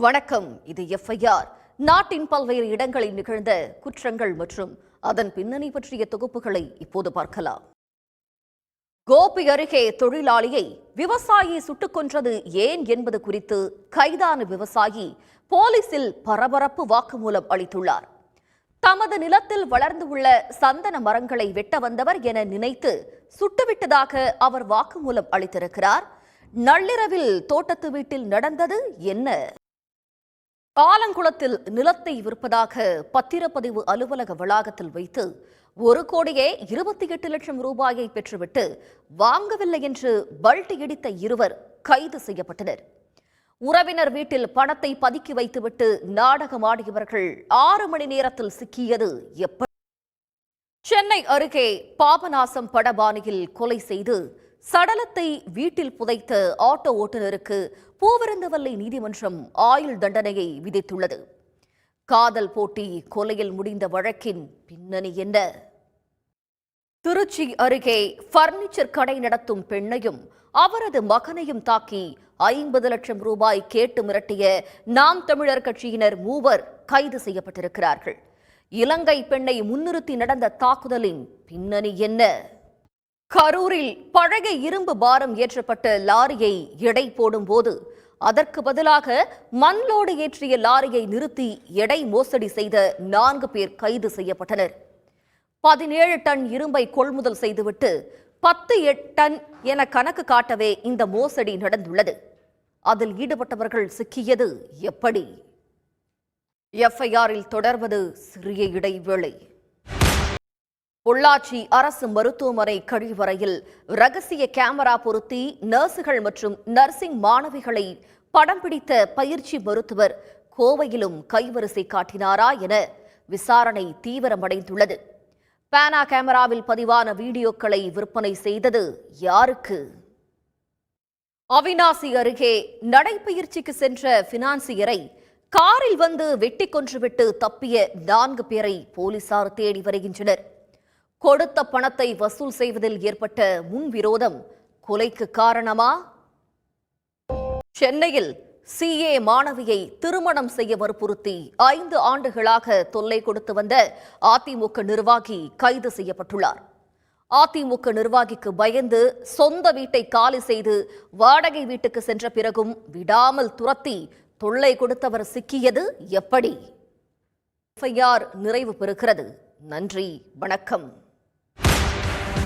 வணக்கம். இது எஃப்ஐஆர். நாட்டின் பல்வேறு இடங்களில் நிகழ்ந்த குற்றங்கள் மற்றும் அதன் பின்னணி பற்றிய தொகுப்புகளை இப்போது பார்க்கலாம். கோபி அருகே தொழிலாளியை விவசாயி சுட்டுக் கொன்றது ஏன் என்பது குறித்து கைதான விவசாயி போலீசில் பரபரப்பு வாக்குமூலம் அளித்துள்ளார். தமது நிலத்தில் வளர்ந்து உள்ள சந்தன மரங்களை வெட்ட வந்தவர் என நினைத்து சுட்டுவிட்டதாக அவர் வாக்குமூலம் அளித்திருக்கிறார். நள்ளிரவில் தோட்டத்து வீட்டில் நடந்தது என்ன? ஆலங்குளத்தில் நிலத்தை விற்பதாக பத்திரப்பதிவு அலுவலக வளாகத்தில் வைத்து 1,28,00,000 ரூபாயை பெற்றுவிட்டு வாங்கவில்லை என்று பல்டி இடித்த இருவர் கைது செய்யப்பட்டனர். உறவினர் வீட்டில் பணத்தை பதுக்கி வைத்துவிட்டு நாடகமாடியவர்கள் 6 மணி நேரத்தில் சிக்கியது எப்படி? சென்னை அருகே பாபநாசம் படபாணியில் கொலை செய்து சடலத்தை வீட்டில் புதைத்த ஆட்டோ ஓட்டுநருக்கு பூவிருந்தவல்லை நீதிமன்றம் ஆயுள் தண்டனையை விதித்துள்ளது. காதல் போட்டி கொலையில் முடிந்த வழக்கின் பின்னணி என்ன? திருச்சி அருகே பர்னிச்சர் கடை நடத்தும் பெண்ணையும் அவரது மகனையும் தாக்கி 50 லட்சம் ரூபாய் கேட்டு மிரட்டிய நாம் தமிழர் கட்சியினர் 3 கைது செய்யப்பட்டிருக்கிறார்கள். இலங்கை பெண்ணை முன்னிறுத்தி நடந்த தாக்குதலின் பின்னணி என்ன? கரூரில் பழைய இரும்பு பாரம் ஏற்றப்பட்ட லாரியை எடை போடும்போது அதற்கு பதிலாக மண்லோடு ஏற்றிய லாரியை நிறுத்தி எடை மோசடி செய்த 4 பேர் கைது செய்யப்பட்டனர். 17 டன் இரும்பை கொள்முதல் செய்துவிட்டு 10 டன் என கணக்கு காட்டவே இந்த மோசடி நடந்துள்ளது. அதில் ஈடுபட்டவர்கள் சிக்கியது எப்படி? எஃப்ஐஆரில் தொடர்வது சிறிய இடைவேளை. பொள்ளாச்சி அரசு மருத்துவமனை கழிவறையில் ரகசிய கேமரா பொருத்தி நர்சுகள் மற்றும் நர்சிங் மாணவிகளை படம் பிடித்த பயிற்சி மருத்துவர் கோவையிலும் கைவரிசை காட்டினாரா என விசாரணை தீவிரமடைந்துள்ளது. பேனா கேமராவில் பதிவான வீடியோக்களை விற்பனை செய்தது யாருக்கு? அவிநாசி அருகே நடைபயிற்சிக்கு சென்ற பினான்சியரை காரில் வந்து வெட்டி கொன்றுவிட்டு தப்பிய 4 பேரை போலீசார் தேடி வருகின்றனர். கொடுத்த பணத்தை வசூல் செய்வதில் ஏற்பட்ட முன்விரோதம் கொலைக்கு காரணமா? சென்னையில் CA மாணவியை திருமணம் செய்ய வற்புறுத்தி 5 ஆண்டுகளாக தொல்லை கொடுத்து வந்த அதிமுக நிர்வாகி கைது செய்யப்பட்டுள்ளார். அதிமுக நிர்வாகிக்கு பயந்து சொந்த வீட்டை காலி செய்து வாடகை வீட்டுக்கு சென்ற பிறகும் விடாமல் துரத்தி தொல்லை கொடுத்தவர் சிக்கியது எப்படி? எஃப்ஐஆர் நிறைவு பெறுகிறது. நன்றி, வணக்கம்.